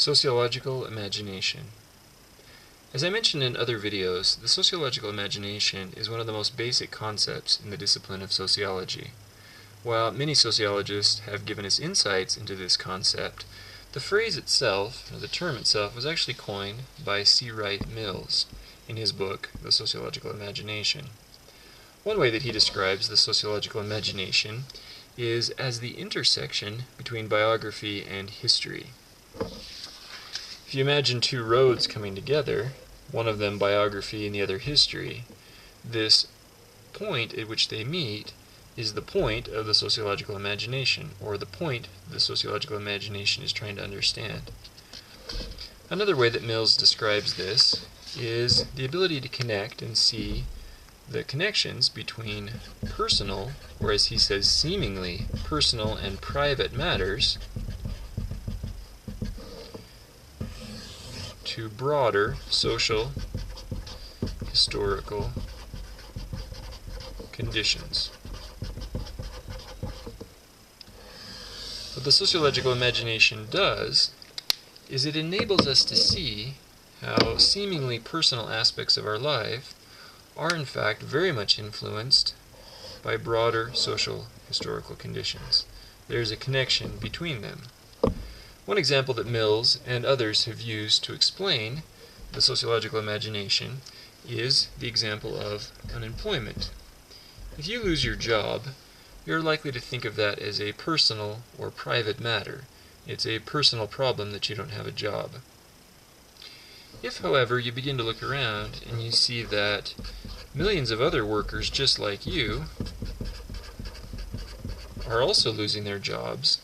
Sociological Imagination. As I mentioned in other videos, the sociological imagination is one of the most basic concepts in the discipline of sociology. While many sociologists have given us insights into this concept, the phrase itself, or the term itself, was actually coined by Wright Mills in his book, The Sociological Imagination. One way that he describes the sociological imagination is as the intersection between biography and history. If you imagine two roads coming together, one of them biography and the other history, this point at which they meet is the point of the sociological imagination, or the point the sociological imagination is trying to understand. Another way that Mills describes this is the ability to connect and see the connections between personal, or as he says, seemingly personal and private matters, to broader social, historical conditions. What the sociological imagination does is it enables us to see how seemingly personal aspects of our life are in fact very much influenced by broader social historical conditions. There's a connection between them. One example that Mills and others have used to explain the sociological imagination is the example of unemployment. If you lose your job, you're likely to think of that as a personal or private matter. It's a personal problem that you don't have a job. If, however, you begin to look around and you see that millions of other workers just like you are also losing their jobs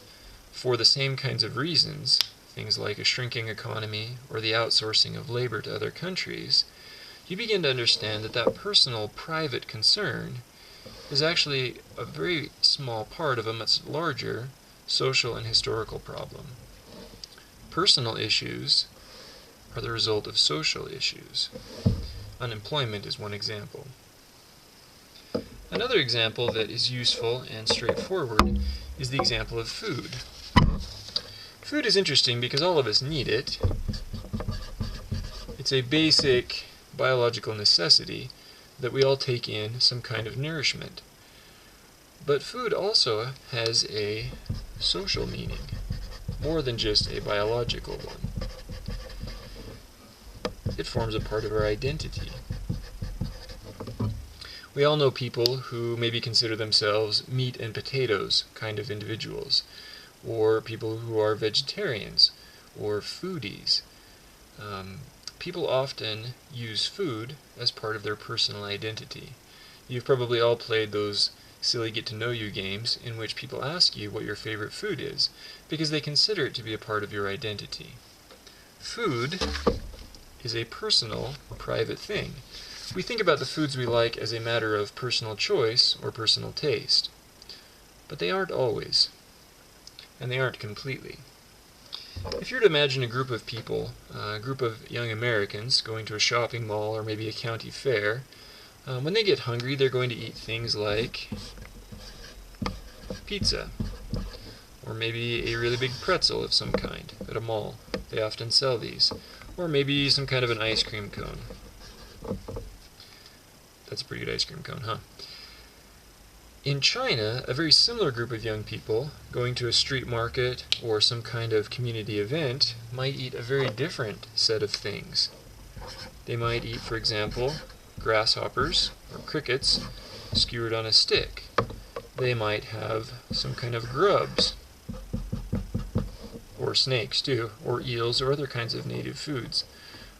for the same kinds of reasons, things like a shrinking economy or the outsourcing of labor to other countries, you begin to understand that that personal, private concern is actually a very small part of a much larger social and historical problem. Personal issues are the result of social issues. Unemployment is one example. Another example that is useful and straightforward is the example of food. Food is interesting because all of us need it. It's a basic biological necessity that we all take in some kind of nourishment. But food also has a social meaning, more than just a biological one. It forms a part of our identity. We all know people who maybe consider themselves meat and potatoes kind of individuals, or people who are vegetarians, or foodies. People often use food as part of their personal identity. You've probably all played those silly get-to-know-you games in which people ask you what your favorite food is, because they consider it to be a part of your identity. Food is a personal, private thing. We think about the foods we like as a matter of personal choice or personal taste, but they aren't always, and they aren't completely. If you were to imagine a group of people, a group of young Americans going to a shopping mall or maybe a county fair, when they get hungry they're going to eat things like pizza, or maybe a really big pretzel of some kind at a mall. They often sell these. Or maybe some kind of an ice cream cone. That's a pretty good ice cream cone, huh? In China, a very similar group of young people going to a street market or some kind of community event might eat a very different set of things. They might eat, for example, grasshoppers or crickets skewered on a stick. They might have some kind of grubs, or snakes too, or eels, or other kinds of native foods.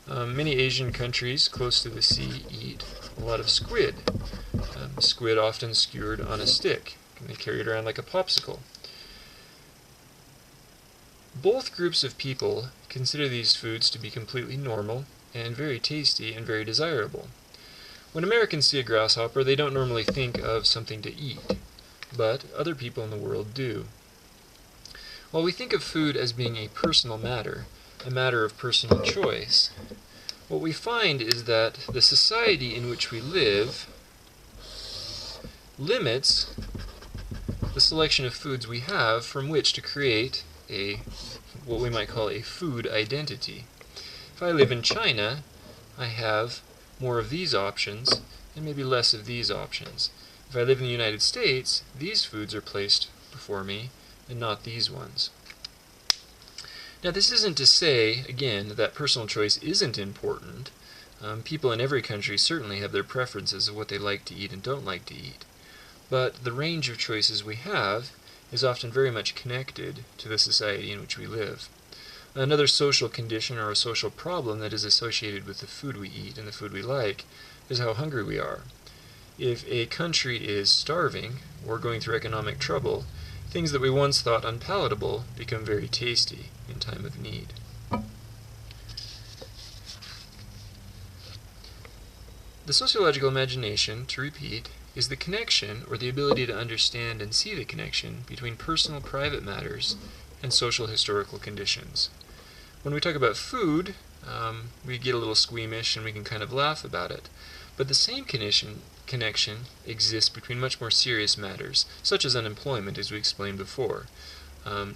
Many Asian countries close to the sea eat a lot of squid. Squid often skewered on a stick, and they carry it around like a popsicle. Both groups of people consider these foods to be completely normal and very tasty and very desirable. When Americans see a grasshopper, they don't normally think of something to eat, but other people in the world do. While we think of food as being a personal matter, a matter of personal choice, what we find is that the society in which we live limits the selection of foods we have from which to create a what we might call a food identity. If I live in China, I have more of these options and maybe less of these options. If I live in the United States, these foods are placed before me and not these ones. Now, this isn't to say, again, that personal choice isn't important. People in every country certainly have their preferences of what they like to eat and don't like to eat. But the range of choices we have is often very much connected to the society in which we live. Another social condition or a social problem that is associated with the food we eat and the food we like is how hungry we are. If a country is starving or going through economic trouble, things that we once thought unpalatable become very tasty in time of need. The sociological imagination, to repeat, is the connection or the ability to understand and see the connection between personal private matters and social historical conditions. When we talk about food, we get a little squeamish and we can kind of laugh about it. But the same connection exists between much more serious matters, such as unemployment, as we explained before.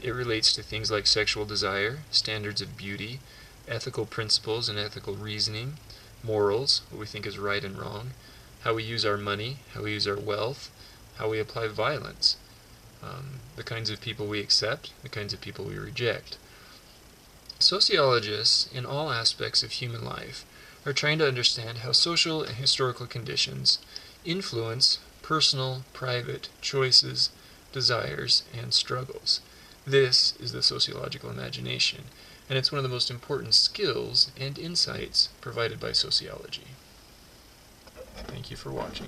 It relates to things like sexual desire, standards of beauty, ethical principles and ethical reasoning, morals, what we think is right and wrong, how we use our money, how we use our wealth, how we apply violence, the kinds of people we accept, the kinds of people we reject. Sociologists, in all aspects of human life, are trying to understand how social and historical conditions influence personal, private choices, desires, and struggles. This is the sociological imagination, and it's one of the most important skills and insights provided by sociology. Thank you for watching.